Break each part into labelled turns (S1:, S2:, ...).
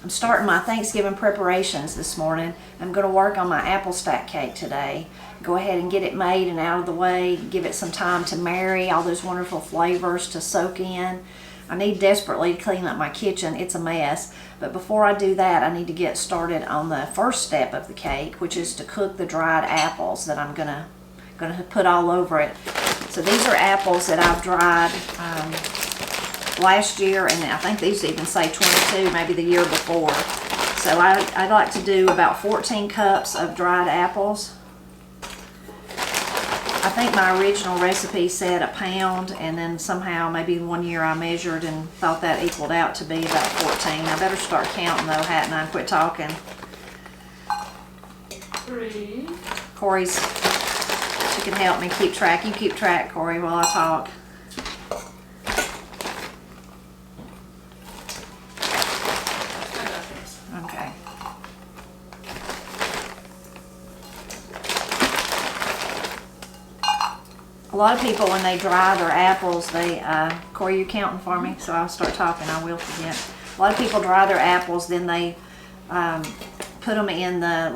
S1: I'm starting my Thanksgiving preparations this morning. I'm going to work on my apple stack cake today. Go ahead and get it made and out of the way. Give it some time to marry, all those wonderful flavors to soak in. I need desperately to clean up my kitchen. It's a mess. But before I do that, I need to get started on the first step of the cake, which is to cook the dried apples that I'm gonna put all over it. So these are apples that I've dried last year, and I think these even say 22, maybe the year before. So I'd like to do about 14 cups of dried apples. I think my original recipe said a pound, and then somehow maybe one year I measured and thought that equaled out to be about 14. I better start counting though, hadn't I? Quit talking.
S2: 3.
S1: Corey's, she can help me keep track. You keep track, Corey, while I talk. Okay. A lot of people, when they dry their apples, they, Corey, you counting for me? So I'll start talking, I will forget. A lot of people dry their apples, then they put them in the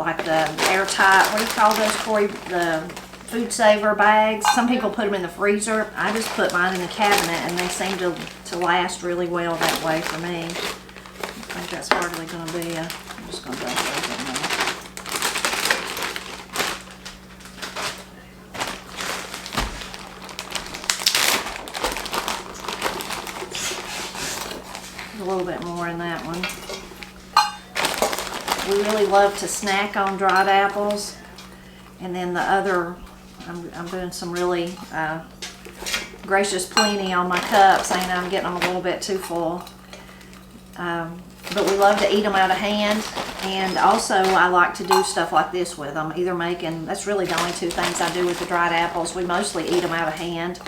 S1: airtight, what do you call those, Corey? The food saver bags. Some people put them in the freezer. I just put mine in the cabinet, and they seem to last really well that way for me. I think that's hardly going to be I'm just going to dump those in there. A little bit more in that one. We really love to snack on dried apples. And then the other, I'm doing some really gracious plenty on my cups. I know I'm getting them a little bit too full. But we love to eat them out of hand. And also I like to do stuff like this with them. Either making, that's really the only two things I do with the dried apples. We mostly eat them out of hand.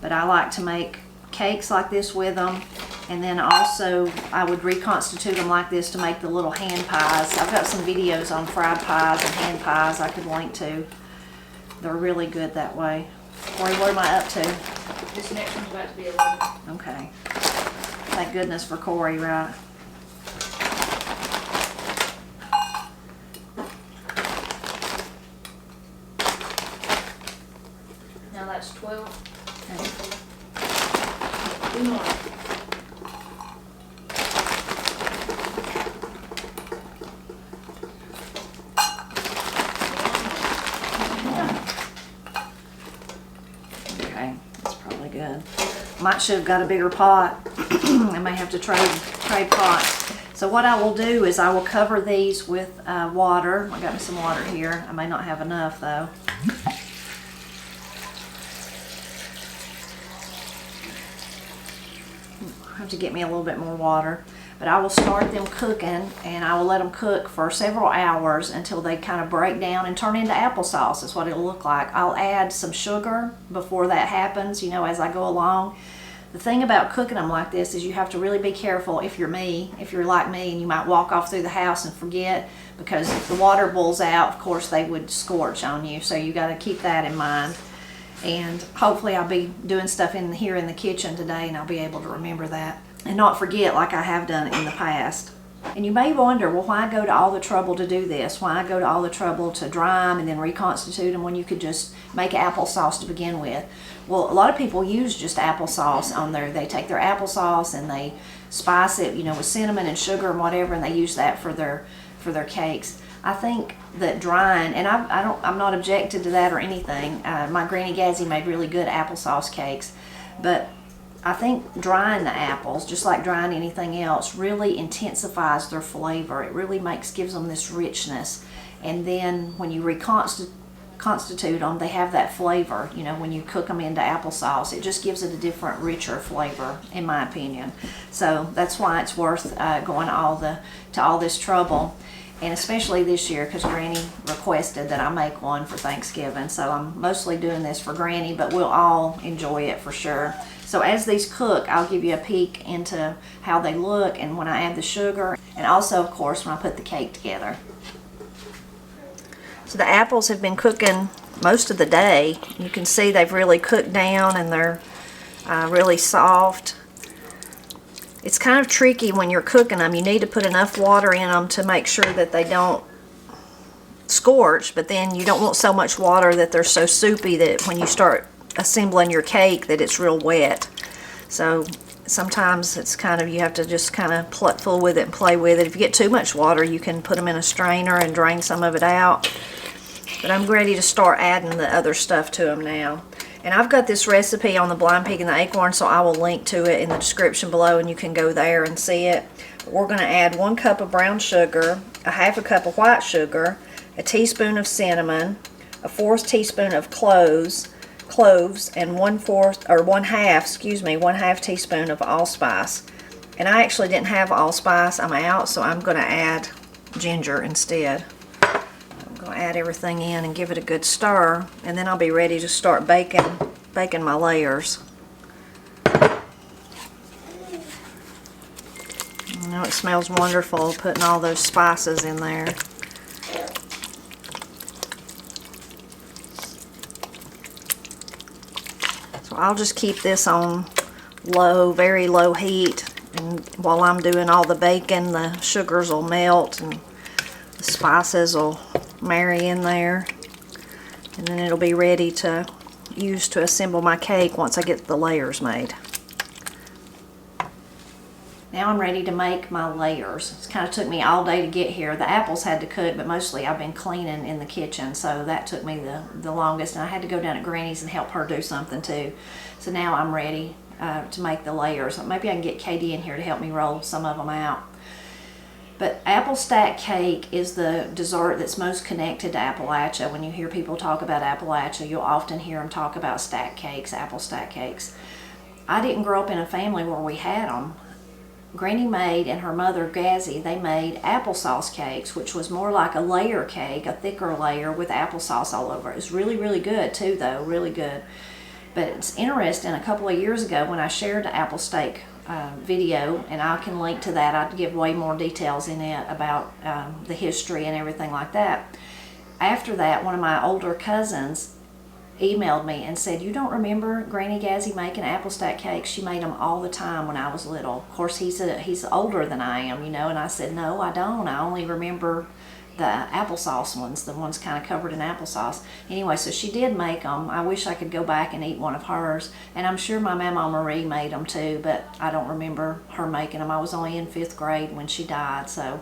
S1: But I like to make cakes like this with them. And then also I would reconstitute them like this to make the little hand pies. I've got some videos on fried pies and hand pies I could link to. They're really good that way. Corey, what am I up to?
S2: This next one's about to be 11.
S1: Okay. Thank goodness for Corey, right?
S2: Now that's 12.
S1: Okay.
S2: 2 more. Might should have got a bigger pot. I may have to trade pots. So what I will do is I will cover these with water. I got me some water here. I may not have enough though. I have to get me a little bit more water. But I will start them cooking, and I will let them cook for several hours until they kind of break down and turn into applesauce. Is what it'll look like. I'll add some sugar before that happens, you know, as I go along. The thing about cooking them like this is you have to really be careful if you're like me, and you might walk off through the house and forget, because if the water boils out, of course, they would scorch on you. So you got to keep that in mind. And hopefully I'll be doing stuff here in the kitchen today, and I'll be able to remember that and not forget like I have done in the past. And you may wonder, well, why go to all the trouble to do this? Why go to all the trouble to dry them and then reconstitute them when you could just make applesauce to begin with? Well, a lot of people use just applesauce on there. They take their applesauce and they spice it, you know, with cinnamon and sugar and whatever, and they use that for their cakes. I think that drying, and I'm not objected to that or anything. My Granny Gazzy made really good applesauce cakes, but I think drying the apples, just like drying anything else, really intensifies their flavor. It really gives them this richness. And then when you reconstitute them, they have that flavor. You know, when you cook them into applesauce, it just gives it a different, richer flavor, in my opinion. So that's why it's worth going to all this trouble. And especially this year, because Granny requested that I make one for Thanksgiving. So I'm mostly doing this for Granny, but we'll all enjoy it for sure. So as these cook, I'll give you a peek into how they look and when I add the sugar, and also, of course, when I put the cake together. So the apples have been cooking most of the day. You can see they've really cooked down, and they're really soft. It's kind of tricky when you're cooking them. You need to put enough water in them to make sure that they don't scorch, but then you don't want so much water that they're so soupy that when you start assembling your cake that it's real wet. So sometimes it's kind of, you have to just kind of fool with it and play with it. If you get too much water, you can put them in a strainer and drain some of it out. But I'm ready to start adding the other stuff to them now. And I've got this recipe on the Blind Pig and the Acorn, so I will link to it in the description below and you can go there and see it. We're going to add 1 cup of brown sugar, a half a cup of white sugar, a teaspoon of cinnamon, a 1/4 teaspoon of cloves, and 1/2 teaspoon of allspice. And I actually didn't have allspice. I'm out, so I'm going to add ginger instead. I'm going to add everything in and give it a good stir, and then I'll be ready to start baking my layers. You know, it smells wonderful putting all those spices in there. So I'll just keep this on low, very low heat, and while I'm doing all the baking, the sugars will melt and the spices will marry in there, and then it'll be ready to use to assemble my cake once I get the layers made. Now I'm ready to make my layers. It kind of took me all day to get here. The apples had to cook, but mostly I've been cleaning in the kitchen, so that took me the longest, and I had to go down at Granny's and help her do something too. So now I'm ready to make the layers. Maybe I can get Katie in here to help me roll some of them out. But apple stack cake is the dessert that's most connected to Appalachia. When you hear people talk about Appalachia, you'll often hear them talk about stack cakes, apple stack cakes. I didn't grow up in a family where we had them. Granny made, and her mother Gazzy, they made applesauce cakes, which was more like a layer cake, a thicker layer with applesauce all over it. It's really, really good too, though, really good. But it's interesting, a couple of years ago when I shared the apple steak video, and I can link to that, I'd give way more details in it about the history and everything like that. After that, one of my older cousins emailed me and said, "You don't remember Granny Gazzy making apple stack cakes? She made them all the time when I was little." Of course, he's older than I am, you know, and I said, "No, I don't. I only remember the applesauce ones, the ones kind of covered in applesauce." Anyway, so she did make them. I wish I could go back and eat one of hers, and I'm sure my Mama Marie made them too, but I don't remember her making them. I was only in 5th grade when she died, so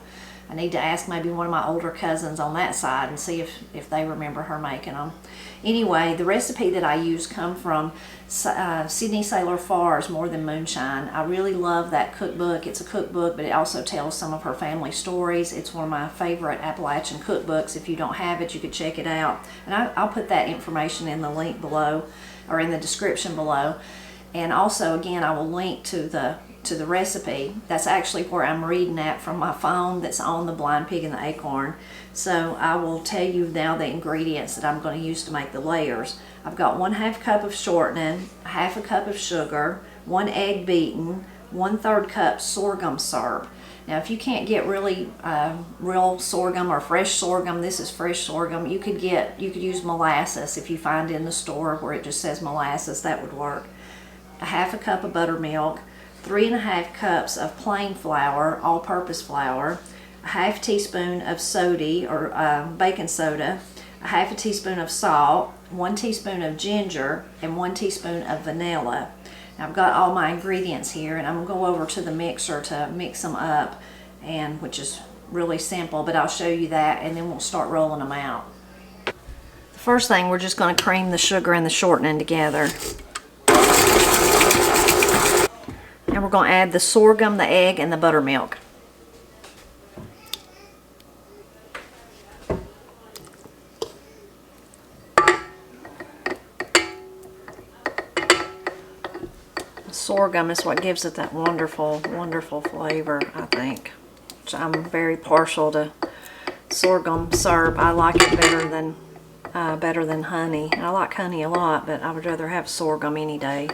S2: I need to ask maybe one of my older cousins on that side and see if they remember her making them. Anyway, the recipe that I use come from Sidney, Saylor, Farr's More Than Moonshine. I really love that cookbook. It's a cookbook, but it also tells some of her family stories. It's one of my favorite Appalachian cookbooks. If you don't have it, you could check it out. And I'll put that information in the link below, or in the description below. And also, again, I will link to the recipe. That's actually where I'm reading at from my phone that's on the Blind Pig and the Acorn. So I will tell you now the ingredients that I'm going to use to make the layers. I've got 1/2 cup of shortening, 1/2 cup of sugar, 1 egg beaten, 1/3 cup sorghum syrup. Now, if you can't get really real sorghum or fresh sorghum, this is fresh sorghum. You could use molasses if you find it in the store where it just says molasses. That would work. 1/2 cup of buttermilk, 3½ cups of plain flour, all-purpose flour, 1/2 teaspoon of soda or baking soda, 1/2 teaspoon of salt, 1 teaspoon of ginger, and 1 teaspoon of vanilla. Now, I've got all my ingredients here, and I'm going to go over to the mixer to mix them up, and which is really simple, but I'll show you that, and then we'll start rolling them out. The first thing, we're just going to cream the sugar and the shortening together. And we're going to add the sorghum, the egg, and the buttermilk. The sorghum is what gives it that wonderful, wonderful flavor, I think. Which I'm very partial to sorghum syrup. I like it better than honey. I like honey a lot, but I would rather have sorghum any day.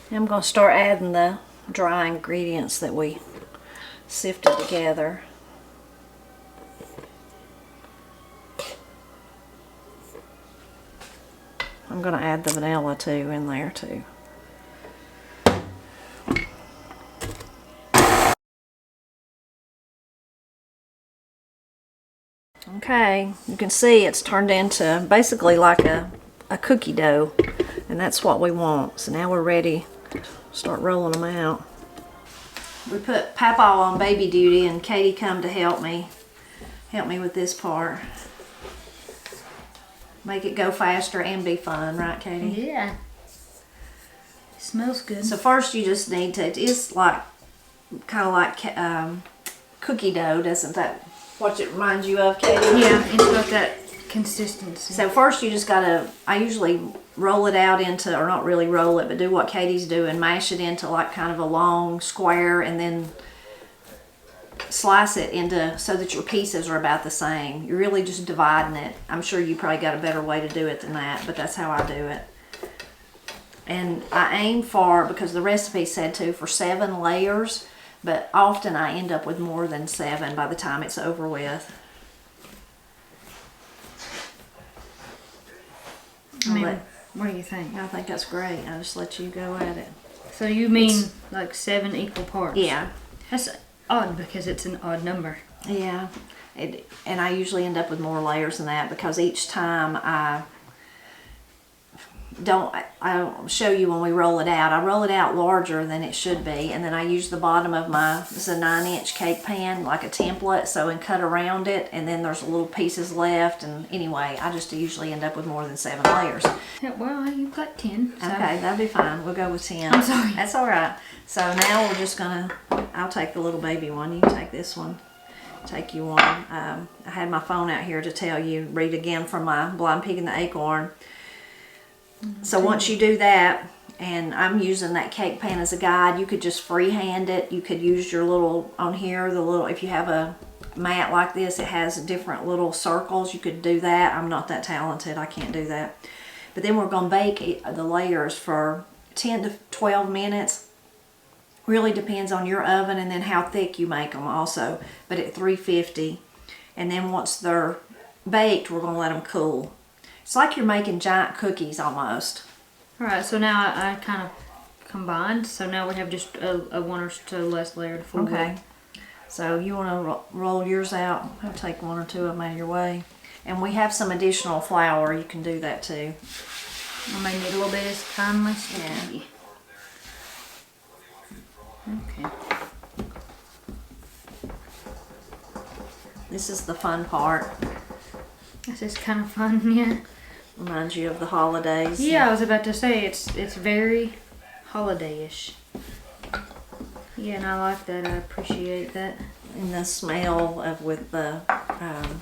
S2: I'm going to start adding the dry ingredients that we sifted together.
S1: I'm gonna add the vanilla too in there too. Okay, you can see it's turned into basically like a cookie dough, and that's what we want. So now we're ready to start rolling them out. We put Papa on baby duty, and Katie come to help me with this part. Make it go faster and be fun, right, Katie?
S2: Yeah. It smells good.
S1: So first you just need to, it's like, kind of like cookie dough, doesn't that what it reminds you of, Katie?
S2: Yeah, it's got that consistency.
S1: So first you just gotta, I usually roll it out into, or not really roll it, but do what Katie's doing, mash it into like kind of a long square, and then slice it into so that your pieces are about the same. You're really just dividing it. I'm sure you probably got a better way to do it than that, but that's how I do it. And I aim for, because the recipe said to, for 7 layers, but often I end up with more than 7 by the time it's over with.
S2: I mean, what do you think?
S1: I think that's great. I'll just let you go at it.
S2: So you mean like 7 equal parts?
S1: Yeah.
S2: That's odd because it's an odd number.
S1: Yeah. And I usually end up with more layers than that, because each time I'll show you when we roll it out. I roll it out larger than it should be, and then I use the bottom of this is a 9-inch cake pan like a template, so and cut around it, and then there's little pieces left, and anyway, I just usually end up with more than 7 layers.
S2: Yeah, well, you've got 10. So.
S1: Okay, that'll be fine. We'll go with 10.
S2: I'm sorry.
S1: That's all right. So now we're just gonna, I'll take the little baby one. You take this one. Take you one. I had my phone out here to tell you, read again from my Blind Pig and the Acorn. So once you do that, and I'm using that cake pan as a guide, you could just freehand it. You could use your little, on here, the little, if you have a mat like this, it has different little circles. You could do that. I'm not that talented. I can't do that. But then we're going to bake the layers for 10 to 12 minutes. Really depends on your oven and then how thick you make them also. But at 350. And then once they're baked, we're going to let them cool. It's like you're making giant cookies almost.
S2: Alright, so now I kind of combined. So now we have just a 1 or 2 less layer to fold.
S1: Okay. So you want to roll yours out. I'll take 1 or 2 of them out of your way. And we have some additional flour. You can do that too.
S2: I may need a little bit of this kindly.
S1: Yeah.
S2: Okay.
S1: This is the fun part.
S2: This is kind of fun, yeah.
S1: Reminds you of the holidays.
S2: Yeah, I was about to say it's very holiday-ish. Yeah, and I like that. I appreciate that.
S1: And the smell of with the I've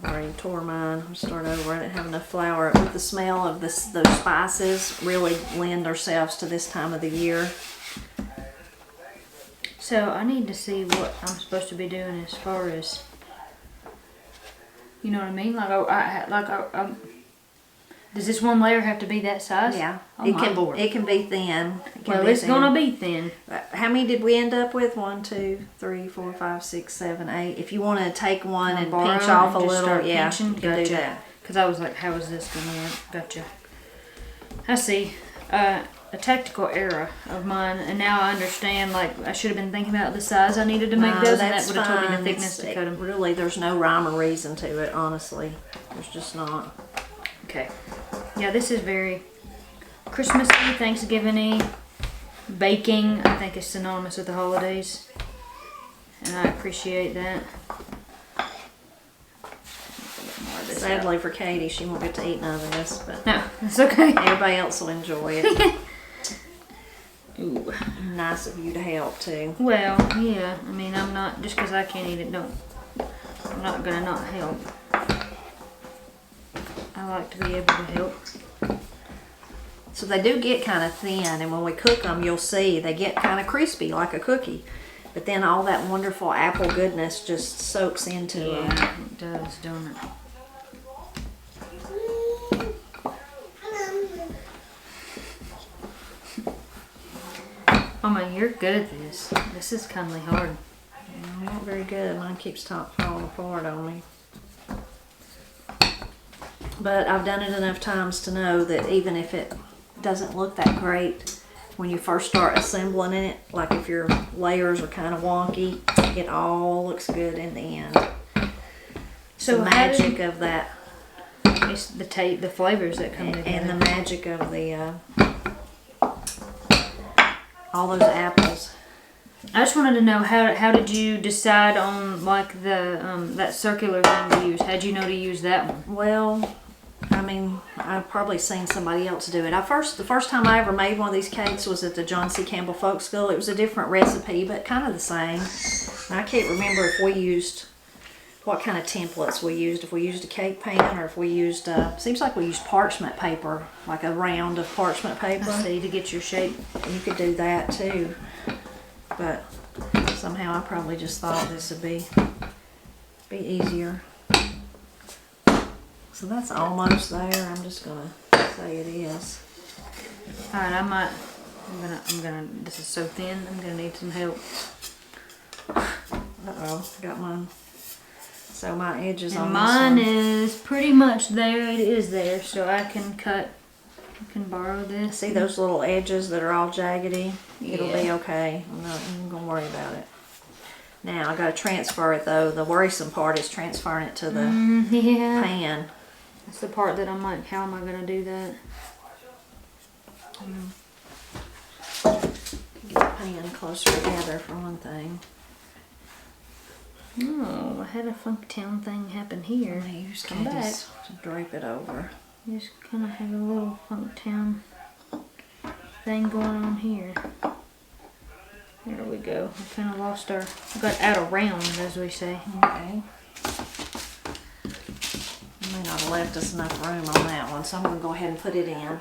S1: already tore mine. I'll start over. I didn't have enough flour. With the smell of those spices really lend themselves to this time of the year.
S2: So I need to see what I'm supposed to be doing as far as, you know what I mean? Does this one layer have to be that size?
S1: Yeah.
S2: Oh, my Lord.
S1: It can be thin.
S2: It's gonna be thin.
S1: How many did we end up with? 1, 2, 3, 4, 5, 6, 7, 8. If you want to take one and
S2: borrow
S1: pinch off a
S2: and just
S1: little,
S2: start
S1: yeah,
S2: pinching?
S1: you can do that.
S2: Because I was like, how is this gonna work? Gotcha. I see. A tactical error of mine, and now I understand. Like, I should have been thinking about the size I needed to make those, and that would have told me the thickness to cut them.
S1: Really, there's no rhyme or reason to it, honestly. There's just not.
S2: Okay. Yeah, this is very Christmassy, Thanksgiving-y. Baking, I think, is synonymous with the holidays, and I appreciate that.
S1: Sadly for Katie, she won't get to eat none of this, but
S2: no, it's okay.
S1: Everybody else will enjoy it.
S2: Ooh.
S1: Nice of you to help too.
S2: Well, yeah. I mean, I'm not, just because I can't eat it, I'm not gonna not help. I like to be able to help.
S1: So they do get kind of thin, and when we cook them, you'll see they get kind of crispy like a cookie. But then all that wonderful apple goodness just soaks into them.
S2: Yeah, it does, don't it? Oh man, you're good at this. This is kind of hard.
S1: I'm not very good. Mine keeps falling apart on me. but I've done it enough times to know that even if it doesn't look that great when you first start assembling it, like if your layers are kind of wonky, it all looks good in the end.
S2: So
S1: the magic of that,
S2: it's the flavors that come together.
S1: and the magic of the all those apples.
S2: I just wanted to know how did you decide on like the that circular thing to use? How'd you know to use that one?
S1: Well, I mean, I've probably seen somebody else do it. The first time I ever made one of these cakes was at the John C. Campbell Folk School. It was a different recipe, but kind of the same. And I can't remember if we used, what kind of templates we used. If we used a cake pan or if we used, seems like we used parchment paper, like a round of parchment paper.
S2: See, to get your shape.
S1: You could do that too. But somehow I probably just thought this would be easier. So that's almost there. I'm just gonna say it is.
S2: All right, I'm gonna. This is so thin. I'm gonna need some help.
S1: Uh-oh, got mine. So my edges
S2: And
S1: on
S2: mine
S1: this one.
S2: is pretty much there. It is there, so I can cut. I can borrow this.
S1: See those little edges that are all jaggedy? It'll be
S2: Yeah.
S1: okay. I'm not even gonna worry about it. Now I gotta transfer it though. The worrisome part is transferring it to the
S2: Yeah.
S1: pan.
S2: That's the part that I'm like, how am I gonna do that?
S1: Get the pan closer together for one thing.
S2: Oh, I had a Funk Town thing happen here.
S1: You just
S2: Come
S1: can't
S2: back.
S1: just drape it over.
S2: Just kind of have a little Funk Town thing going on here. There we go. I kind of lost our, got out of round, as we say.
S1: Okay. I may not have left us enough room on that one, so I'm going to go ahead and put it in.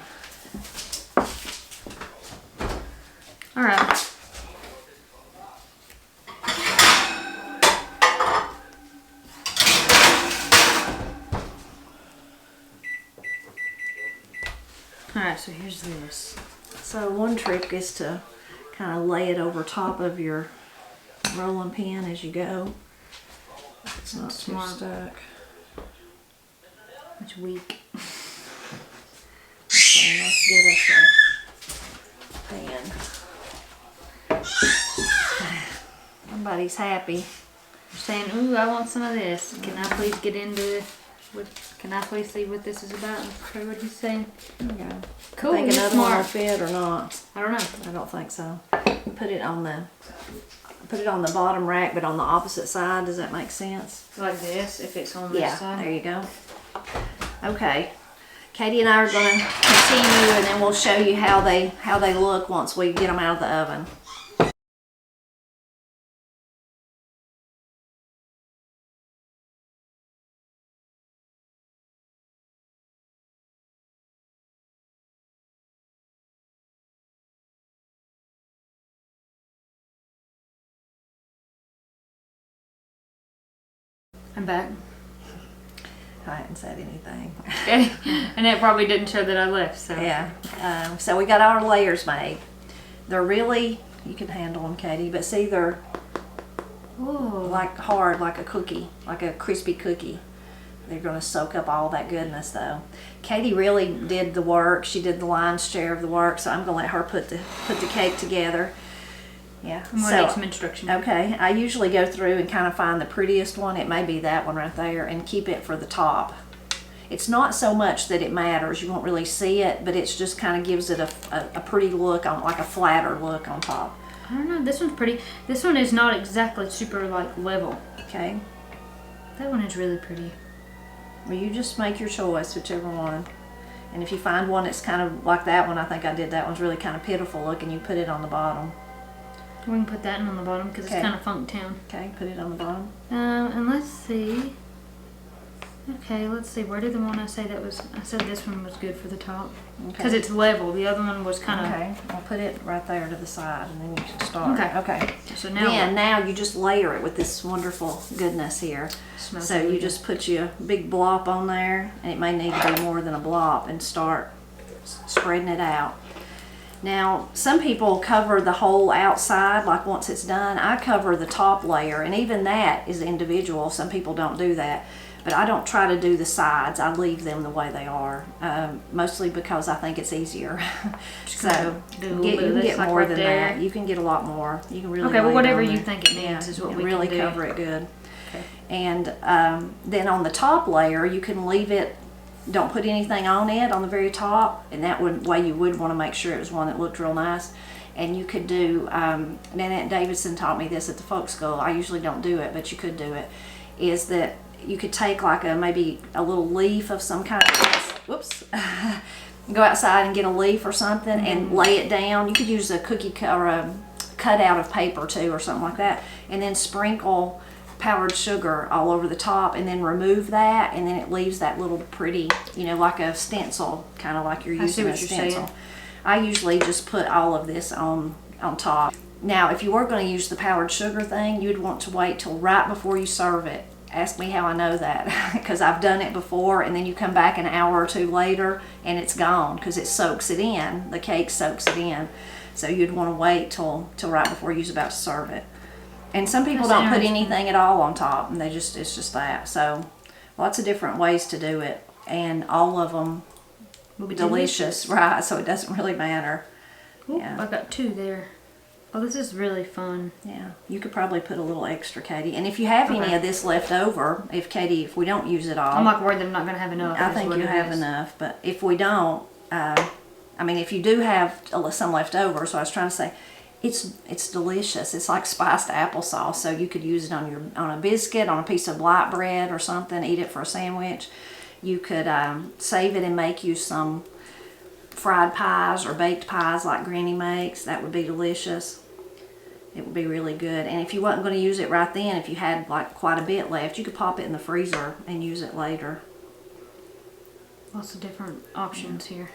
S2: All right. All right, so here's this.
S1: So one trick is to kind of lay it over top of your rolling pin as you go. It's not too
S2: Smart.
S1: stuck.
S2: It's weak.
S1: Okay, let's get us a pan. Somebody's happy.
S2: You're saying, ooh, I want some of this. Can I please get into can I please see what this is about and show what he's saying?
S1: Okay.
S2: Cool,
S1: Think
S2: you're
S1: another one will
S2: smart.
S1: fit or not?
S2: I don't know.
S1: I don't think so. Put it on the bottom rack, but on the opposite side. Does that make sense?
S2: Like this, if it's on this
S1: Yeah.
S2: side.
S1: There you go. Okay. Katie and I are going to continue, and then we'll show you how they look once we get them out of the oven.
S2: I'm back.
S1: I hadn't said anything.
S2: Okay. And that probably didn't show that I left, so.
S1: Yeah. So we got our layers made. They're really, you can handle them, Katie, but see, they're
S2: Whoa.
S1: like hard, like a cookie, like a crispy cookie. They're going to soak up all that goodness, though. Katie really did the work. She did the lion's share of the work, so I'm going to let her put the cake together. Yeah.
S2: I'm going to need some instructions.
S1: Okay, I usually go through and kind of find the prettiest one. It may be that one right there, and keep it for the top. It's not so much that it matters. You won't really see it, but it's just kind of gives it a pretty look, on like a flatter look on top.
S2: I don't know. This one's pretty. This one is not exactly super like level.
S1: Okay.
S2: That one is really pretty.
S1: Well, you just make your choice, whichever one. And if you find one that's kind of like that one, I think I did that one's really kind of pitiful looking, you put it on the bottom.
S2: We can put that one on the bottom because
S1: Okay.
S2: it's kind of Funk Town.
S1: Okay, put it on the bottom.
S2: And let's see. Okay, let's see. Where did the one I say that was? I said this one was good for the top because
S1: Okay.
S2: it's level. The other one was kind of.
S1: Okay, I'll put it right there to the side, and then you can start.
S2: Okay.
S1: Okay.
S2: So now.
S1: Then now you just layer it with this wonderful goodness here.
S2: Smells
S1: So
S2: really
S1: you
S2: good.
S1: just put your big blop on there, and it may need to be more than a blop, and start spreading it out. Now, some people cover the whole outside, like once it's done. I cover the top layer, and even that is individual. Some people don't do that.
S2: But I don't try to do the sides. I leave them the way they are, mostly because I think it's easier. So you can get more
S3: right
S2: than
S3: there.
S2: that. You can get a lot more. You can really
S3: Okay, well,
S2: lay it
S3: whatever
S2: on
S3: you
S2: there.
S3: think it needs is what
S2: and
S3: we
S2: really
S3: can do.
S2: cover it good.
S3: Okay.
S2: And then on the top layer, you can leave it. Don't put anything on it on the very top, and that way you would want to make sure it was one that looked real nice. And you could do, Nanette Davidson taught me this at the folk school. I usually don't do it, but you could do it. Is that you could take like maybe a little leaf of some kind of, whoops, go outside and get a leaf or something and lay it down. You could use a cookie or a cutout of paper too or something like that, and then sprinkle powdered sugar all over the top, and then remove that, and then it leaves that little pretty, like a stencil, kind of like you're using a stencil. I usually just put all of this on top. Now, if you were going to use the powdered sugar thing, you'd want to wait till right before you serve it. Ask me how I know that, because I've done it before, and then you come back an hour or two later and it's gone because it soaks it in. The cake soaks it in. So you'd want to wait till right before you're about to serve it. And some people don't put anything at all on top, and it's just that. So lots of different ways to do it, and all of them will be delicious, right? So it doesn't really matter.
S3: Ooh, yeah. I got 2 there. Oh, this is really fun.
S2: Yeah, you could probably put a little extra, Katie. And if you have any of this left over, if we don't use it all.
S3: I'm like worried that I'm not going to have enough.
S2: I think you have enough, but if we don't, if you do have some left over, so I was trying to say, it's delicious. It's like spiced applesauce, so you could use it on a biscuit, on a piece of light bread or something, eat it for a sandwich. You could save it and make you some fried pies or baked pies like Granny makes. That would be delicious. It would be really good. And if you wasn't going to use it right then, if you had like quite a bit left, you could pop it in the freezer and use it later.
S3: Lots of different options here.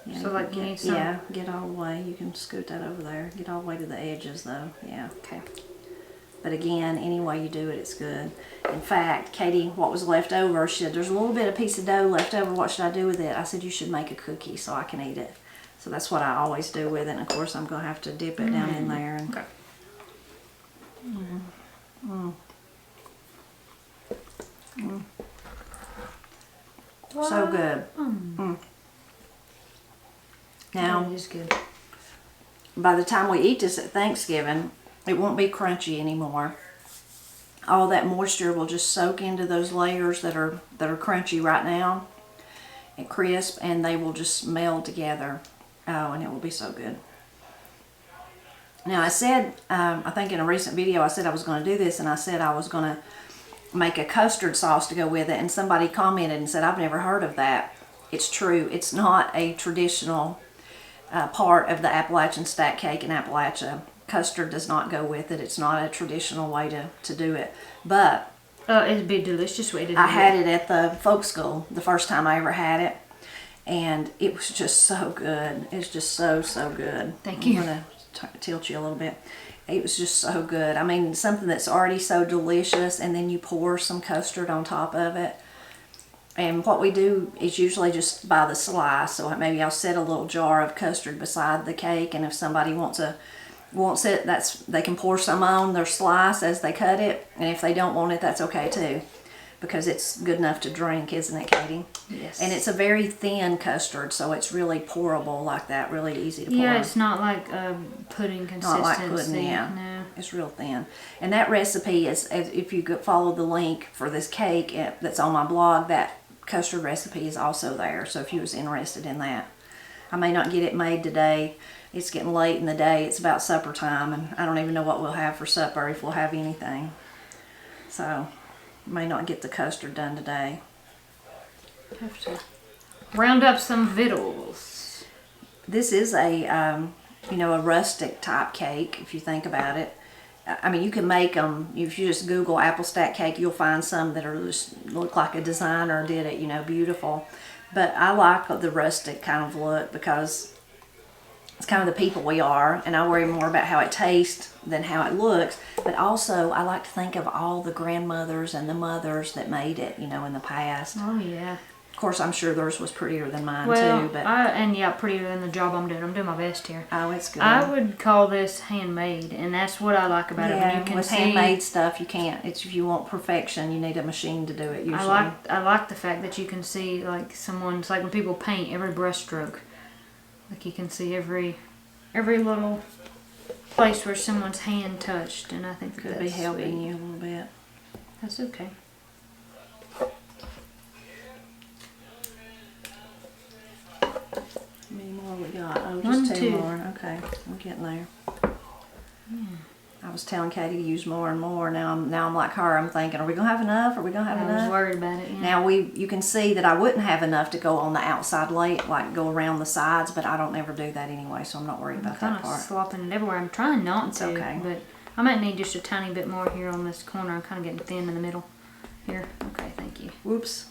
S2: Yeah,
S3: so like you need some.
S2: Yeah, get all the way. You can scoot that over there. Get all the way to the edges though. Yeah.
S3: Okay.
S2: But again, any way you do it, it's good. In fact, Katie, what was left over, she said, there's a little bit of piece of dough left over. What should I do with it? I said, you should make a cookie so I can eat it. So that's what I always do with it. And of course, I'm going to have to dip it down in there. And,
S3: okay.
S2: So good. Now,
S3: it is good.
S2: By the time we eat this at Thanksgiving, it won't be crunchy anymore. All that moisture will just soak into those layers that are crunchy right now and crisp, and they will just meld together. Oh, and it will be so good. Now I said, I think in a recent video I said I was going to do this, and I said I was going to make a custard sauce to go with it, and somebody commented and said, I've never heard of that. It's true. It's not a traditional part of the Appalachian stack cake in Appalachia. Custard does not go with it. It's not a traditional way to do it. But
S3: it'd be a delicious way to do it.
S2: I had it at the folk school the first time I ever had it, and it was just so good. It's just so good.
S3: Thank you.
S2: I'm going to tilt you a little bit. It was just so good. I mean, something that's already so delicious, and then you pour some custard on top of it. And what we do is usually just buy the slice. So maybe I'll set a little jar of custard beside the cake, and if somebody wants it, they can pour some on their slice as they cut it. And if they don't want it, that's okay too, because it's good enough to drink, isn't it, Katie?
S3: Yes.
S2: And it's a very thin custard, so it's really pourable like that, really easy to pour.
S3: Yeah, it's not like pudding consistency.
S2: Not like pudding, yeah.
S3: No.
S2: It's real thin. And that recipe is, if you follow the link for this cake that's on my blog, that custard recipe is also there. So if you was interested in that. I may not get it made today. It's getting late in the day. It's about supper time, and I don't even know what we'll have for supper, if we'll have anything. So may not get the custard done today.
S3: Have to round up some victuals.
S2: This is a rustic type cake, if you think about it. I mean, you can make them, if you just Google apple stack cake, you'll find some that are just look like a designer did it, beautiful. But I like the rustic kind of look because it's kind of the people we are, and I worry more about how it tastes than how it looks. But also, I like to think of all the grandmothers and the mothers that made it, in the past.
S3: Oh, yeah.
S2: Of
S1: course, I'm sure theirs was prettier than mine
S3: Well,
S1: too, but
S3: prettier than the job I'm doing. I'm doing my best here.
S1: oh, it's good.
S3: I would call this handmade, and that's what I like about it. When you can
S1: with
S3: see,
S1: handmade stuff, you can't. It's if you want perfection, you need a machine to do it. Usually,
S3: I like the fact that you can see like someone's like when people paint every brush stroke, like you can see every little place where someone's hand touched, and I think
S1: could
S3: that's
S1: be helping
S3: sweet.
S1: you a little bit.
S3: That's okay.
S1: How many more we got? Oh,
S3: One,
S1: just two
S3: two.
S1: more. Okay, we're getting there. I was telling Katie to use more and more. Now I'm like her. I'm thinking, are we gonna have enough? Are we gonna have
S3: I
S1: enough?
S3: was worried about it. Yeah.
S1: Now you can see that I wouldn't have enough to go on the outside late, like go around the sides, but I don't ever do that anyway, so I'm not worried about
S3: kind
S1: that
S3: of
S1: part.
S3: slopping it everywhere. I'm trying not
S1: It's
S3: to,
S1: okay.
S3: but I might need just a tiny bit more here on this corner. I'm kind of getting thin in the middle. Here. Okay, thank you.
S1: Whoops.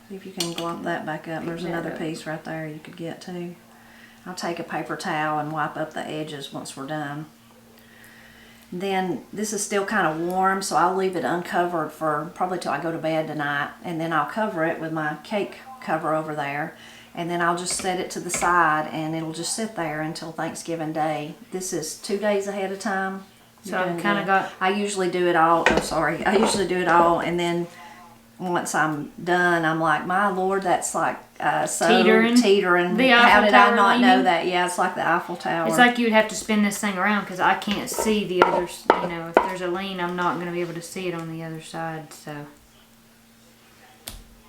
S1: See if you can glomp that back up. There's
S3: that
S1: another
S3: up.
S1: piece right there you could get too. I'll take a paper towel and wipe up the edges once we're done. Then this is still kind of warm, so I'll leave it uncovered for probably till I go to bed tonight, and then I'll cover it with my cake cover over there, and then I'll just set it to the side, and it'll just sit there until Thanksgiving Day. This is 2 days ahead of time.
S3: So I've kind of got.
S1: I usually do it all. Oh, sorry. I usually do it all, and then once I'm done, I'm like, my Lord, that's like so
S3: Teetering.
S1: teetering.
S3: The
S1: How
S3: Eiffel
S1: did I
S3: Tower
S1: not know
S3: leaning?
S1: that? Yeah, it's like the Eiffel Tower.
S3: It's like you'd have to spin this thing around because I can't see the others. You know, if there's a lean, I'm not going to be able to see it on the other side. So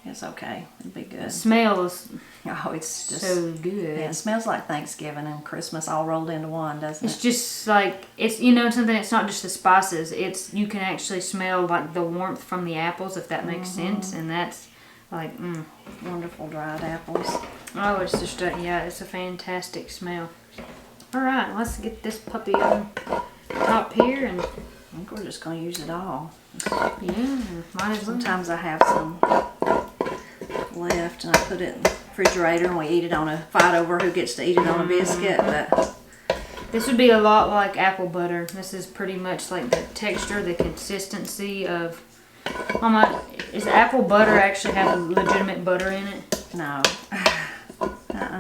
S1: it's okay. It'll be
S3: the
S1: good.
S3: smell is
S1: Oh, it's just
S3: so good.
S1: yeah, it smells like Thanksgiving and Christmas all rolled into one, doesn't
S3: It's
S1: it?
S3: just like it's something. It's not just the spices. It's you can actually smell like the warmth from the apples, if that makes sense, and that's like
S1: Wonderful dried apples.
S3: oh, it's just it's a fantastic smell. All right, let's get this puppy on top here, and
S1: I think we're just gonna use it all.
S3: yeah, might as well.
S1: Sometimes I have some left and I put it in the refrigerator and we eat it on a fight over who gets to eat it on a biscuit, but
S3: This would be a lot like apple butter. This is pretty much like the texture, the consistency of. Mama, is apple butter actually have legitimate butter in it?
S1: no.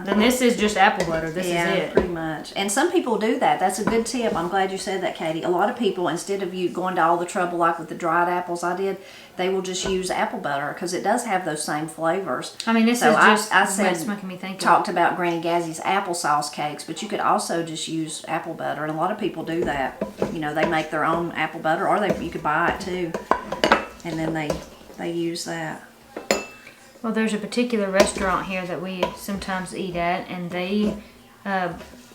S3: Then this is just apple butter. This
S1: Yeah,
S3: is it.
S1: pretty much. And some people do that. That's a good tip. I'm glad you said that, Katie. A lot of people, instead of you going to all the trouble like with the dried apples I did, they will just use apple butter because it does have those same flavors.
S3: I mean, this
S1: So
S3: is just
S1: I
S3: what's
S1: said,
S3: making me think of.
S1: talked about Granny Gazzy's applesauce cakes, but you could also just use apple butter, and a lot of people do that. You know, they make their own apple butter, or you could buy it too, and then they use that.
S3: Well, there's a particular restaurant here that we sometimes eat at, and they,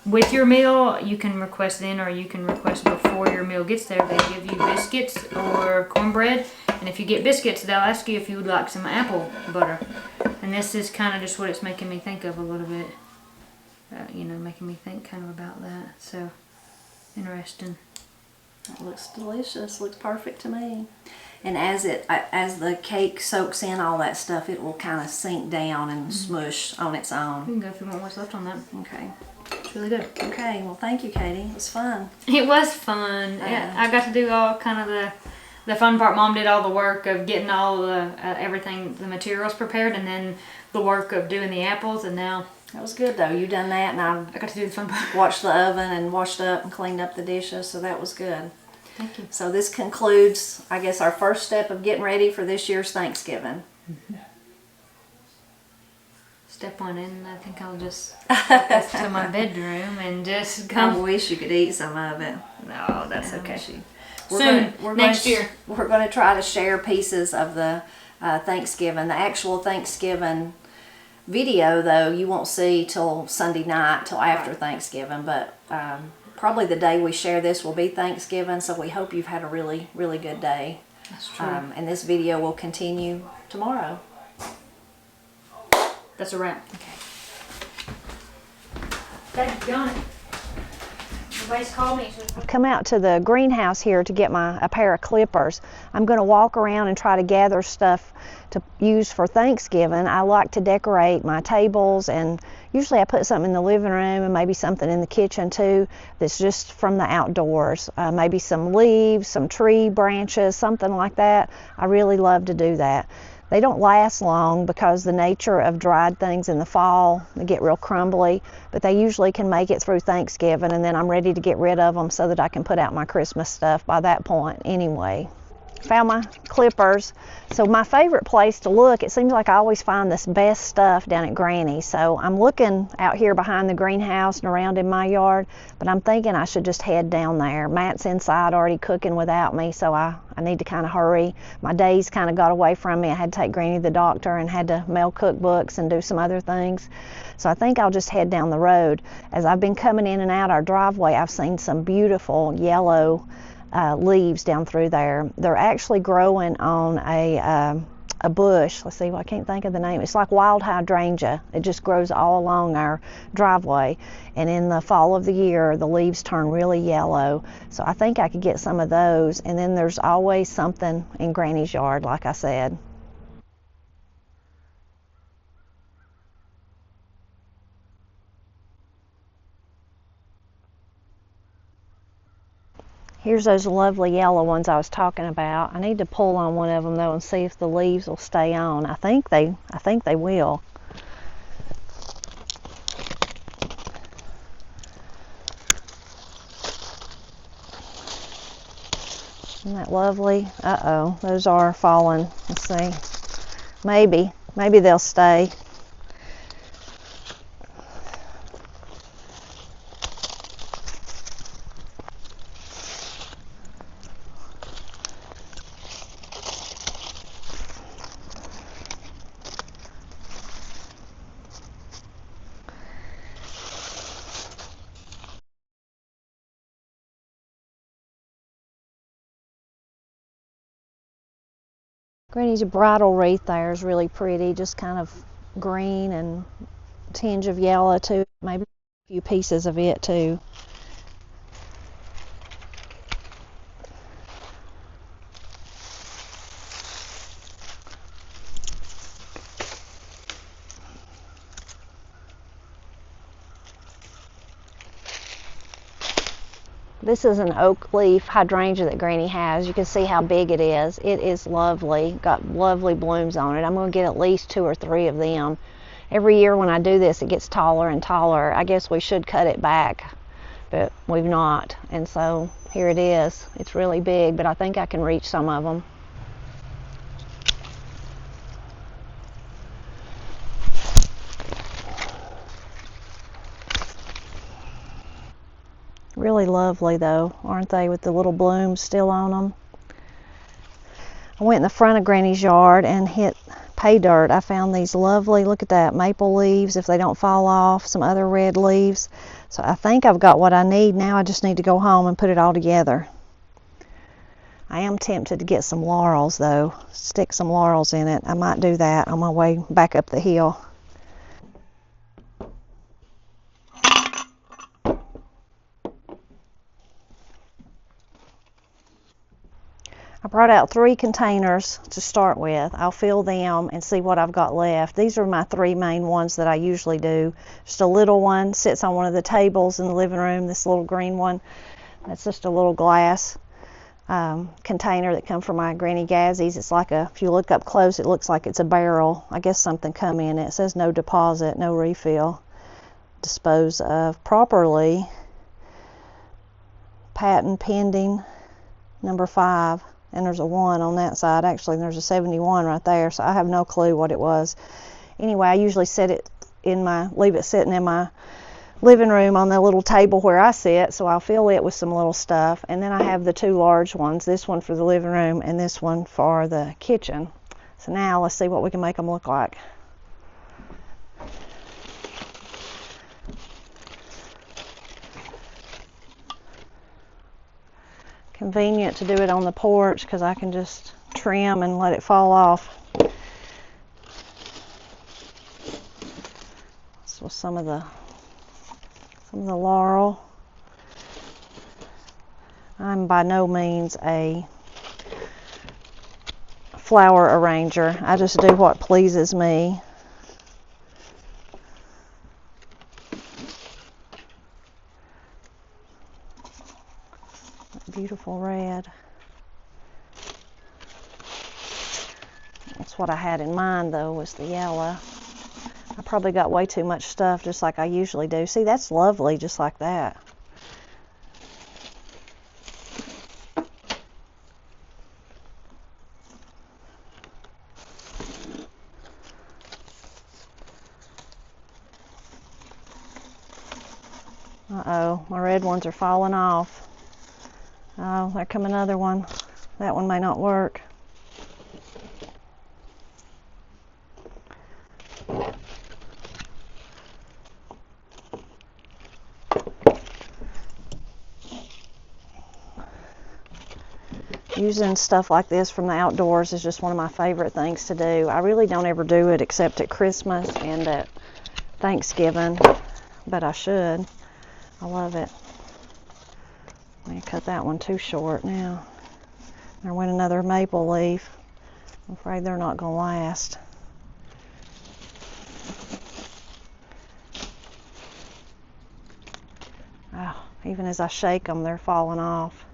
S3: with your meal, you can request then or you can request before your meal gets there. They give you biscuits or cornbread, and if you get biscuits, they'll ask you if you would like some apple butter. And this is kind of just what it's making me think of a little bit. Making me think kind of about that. So, interesting.
S1: It looks delicious. Looks perfect to me. And as the cake soaks in all that stuff, it will kind of sink down and smush on its
S3: We
S1: own.
S3: can go if you want what's left on that.
S1: Okay.
S3: It's really good.
S1: Okay. Well, thank you, Katie. It was fun.
S3: It was fun. I got to do all kind of the fun part. Mom did all the work of getting all the everything, the materials prepared, and then the work of doing the apples. And now
S1: That was good though. You done that, and I
S3: I got to do the fun part.
S1: watched the oven and washed up and cleaned up the dishes, so that was good.
S3: Thank you.
S1: So this concludes, I guess, our first step of getting ready for this year's Thanksgiving.
S3: Step one in. I think I'll just walk to my bedroom and just
S1: I
S3: come.
S1: wish you could eat some of it.
S3: No, that's
S1: I
S3: okay.
S1: wish you-
S3: Soon, next year.
S1: We're going to try to share pieces of the Thanksgiving, the actual Thanksgiving video, though, you won't see till Sunday night, till after Thanksgiving, but probably the day we share this will be Thanksgiving, so we hope you've had a really, really good day.
S3: That's true.
S1: And this video will continue tomorrow.
S3: That's a wrap. Thank you, Johnny. Nobody's called me.
S2: I've come out to the greenhouse here to get a pair of clippers. I'm going to walk around and try to gather stuff to use for Thanksgiving. I like to decorate my tables, and usually I put something in the living room and maybe something in the kitchen too that's just from the outdoors. Maybe some leaves, some tree branches, something like that. I really love to do that. They don't last long because the nature of dried things in the fall, they get real crumbly, but they usually can make it through Thanksgiving, and then I'm ready to get rid of them so that I can put out my Christmas stuff by that point anyway. Found my clippers. So my favorite place to look, it seems like I always find this best stuff down at Granny's. So I'm looking out here behind the greenhouse and around in my yard, but I'm thinking I should just head down there. Matt's inside already cooking without me, so I need to kind of hurry. My days kind of got away from me. I had to take Granny to the doctor and had to mail cookbooks and do some other things. So I think I'll just head down the road. As I've been coming in and out our driveway, I've seen some beautiful yellow leaves down through there. They're actually growing on a bush. Let's see, well, I can't think of the name. It's like wild hydrangea. It just grows all along our driveway, and in the fall of the year the leaves turn really yellow. So I think I could get some of those, and then there's always something in Granny's yard, like I said. Here's those lovely yellow ones I was talking about. I need to pull on one of them though and see if the leaves will stay on. I think they will. Isn't that lovely? Uh-oh, those are falling. Let's see. Maybe they'll stay. Granny's bridal wreath there is really pretty, just kind of green and tinge of yellow too. Maybe a few pieces of it too. This is an oak leaf hydrangea that Granny has. You can see how big it is. It is lovely, got lovely blooms on it. I'm going to get at least 2 or 3 of them. Every year when I do this, it gets taller and taller. I guess we should cut it back, but we've not. And so here it is. It's really big, but I think I can reach some of them. Really lovely though, aren't they, with the little blooms still on them? I went in the front of Granny's yard and hit pay dirt. I found these lovely, look at that, maple leaves, if they don't fall off, some other red leaves. So I think I've got what I need now. I just need to go home and put it all together. I am tempted to get some laurels though, stick some laurels in it. I might do that on my way back up the hill. I brought out 3 containers to start with. I'll fill them and see what I've got left. These are my 3 main ones that I usually do. Just a little one sits on one of the tables in the living room, this little green one. That's just a little glass container that come from my Granny Gazzies. It's like if you look up close, it looks like it's a barrel. I guess something come in it. It says no deposit, no refill. Dispose of properly. Patent pending, number 5. And there's a 1 on that side. Actually, there's a 71 right there, so I have no clue what it was. Anyway, I usually leave it sitting in my living room on the little table where I sit, so I'll fill it with some little stuff. And then I have the 2 large ones, this one for the living room and this one for the kitchen. So now let's see what we can make them look like. Convenient to do it on the porch because I can just trim and let it fall off. This was some of the laurel. I'm by no means a flower arranger. I just do what pleases me. Beautiful red. That's what I had in mind though, was the yellow. I probably got way too much stuff, just like I usually do. See, that's lovely, just like that. Uh-oh, my red ones are falling off. Oh, there come another one. That one may not work. Using stuff like this from the outdoors is just one of my favorite things to do. I really don't ever do it except at Christmas and at Thanksgiving, but I should. I love it. I'm going to cut that one too short now. There went another maple leaf. I'm afraid they're not going to last. Oh, even as I shake them, they're falling off.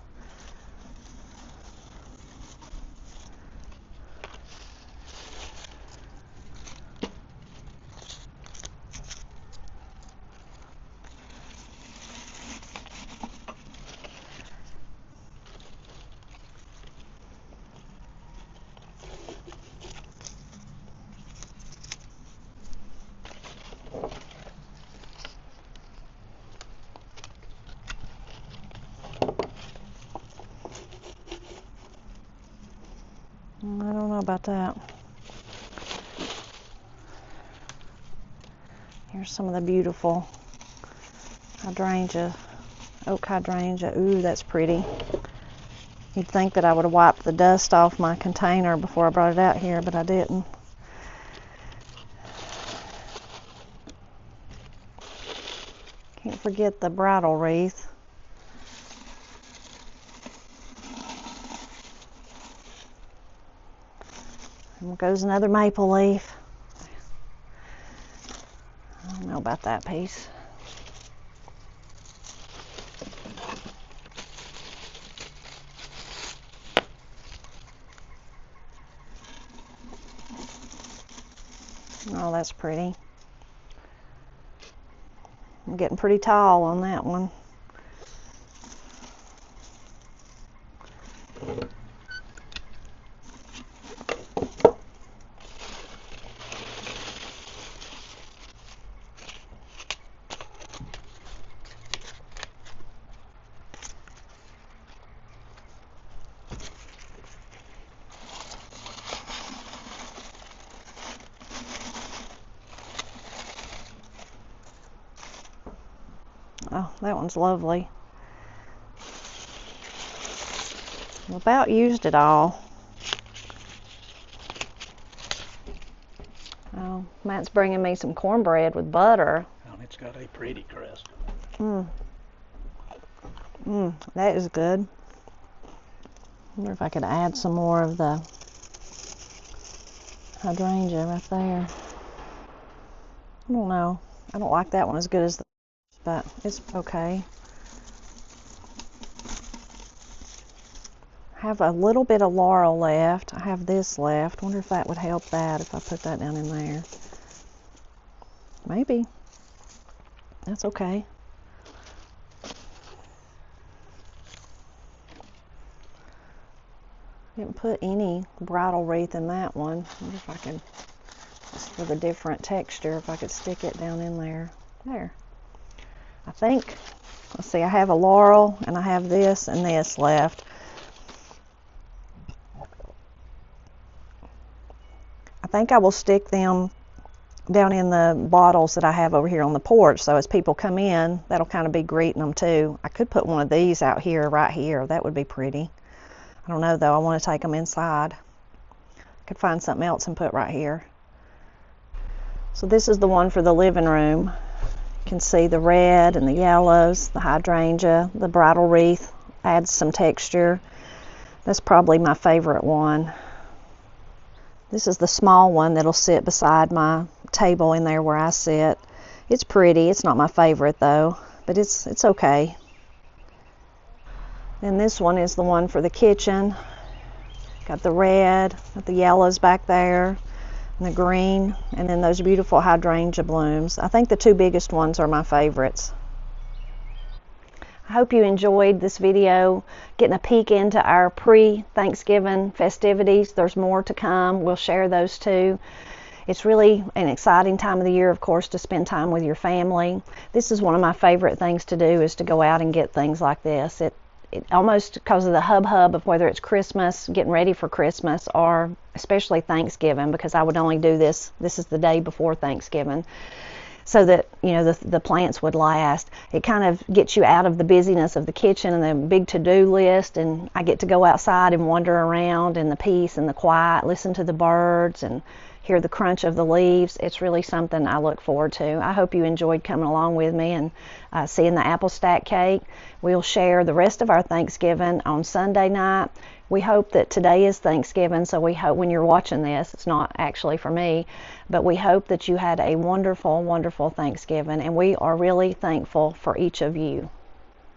S2: I don't know about that. Here's some of the beautiful hydrangea, oak hydrangea. Ooh, that's pretty. You'd think that I would have wiped the dust off my container before I brought it out here, but I didn't. Can't forget the bridal wreath. And goes another maple leaf. I don't know about that piece. Oh, that's pretty. I'm getting pretty tall on that one. Oh, that one's lovely. I've about used it all. Oh, Matt's bringing me some cornbread with butter.
S4: And it's got a pretty crust.
S2: That is good. I wonder if I could add some more of the hydrangea right there. I don't know. I don't like that one as good as the, but it's okay. I have a little bit of laurel left. I have this left. Wonder if that would help that if I put that down in there. Maybe. That's okay. Didn't put any bridal wreath in that one. Wonder if I could, just for the different texture, if I could stick it down in there. There. I think, let's see, I have a laurel and I have this and this left. I think I will stick them down in the bottles that I have over here on the porch, so as people come in, that'll kind of be greeting them too. I could put one of these out here, right here. That would be pretty. I don't know though, I want to take them inside. I could find something else and put right here. So this is the one for the living room. You can see the red and the yellows, the hydrangea, the bridal wreath adds some texture. That's probably my favorite one. This is the small one that'll sit beside my table in there where I sit. It's pretty. It's not my favorite though, but it's okay. And this one is the one for the kitchen. Got the red, got the yellows back there, and the green, and then those beautiful hydrangea blooms. I think the two biggest ones are my favorites. I hope you enjoyed this video, getting a peek into our pre-Thanksgiving festivities. There's more to come. We'll share those too. It's really an exciting time of the year, of course, to spend time with your family. This is one of my favorite things to do, is to go out and get things like this. It almost, because of the hubbub of whether it's Christmas, getting ready for Christmas, or especially Thanksgiving, because I would only do this is the day before Thanksgiving, so that, you know, the plants would last. It kind of gets you out of the busyness of the kitchen and the big to-do list, and I get to go outside and wander around in the peace and the quiet, listen to the birds and hear the crunch of the leaves. It's really something I look forward to. I hope you enjoyed coming along with me and seeing the apple stack cake. We'll share the rest of our Thanksgiving on Sunday night. We hope that today is Thanksgiving, so we hope when you're watching this, it's not actually for me, but we hope that you had a wonderful, wonderful Thanksgiving, and we are really thankful for each of you.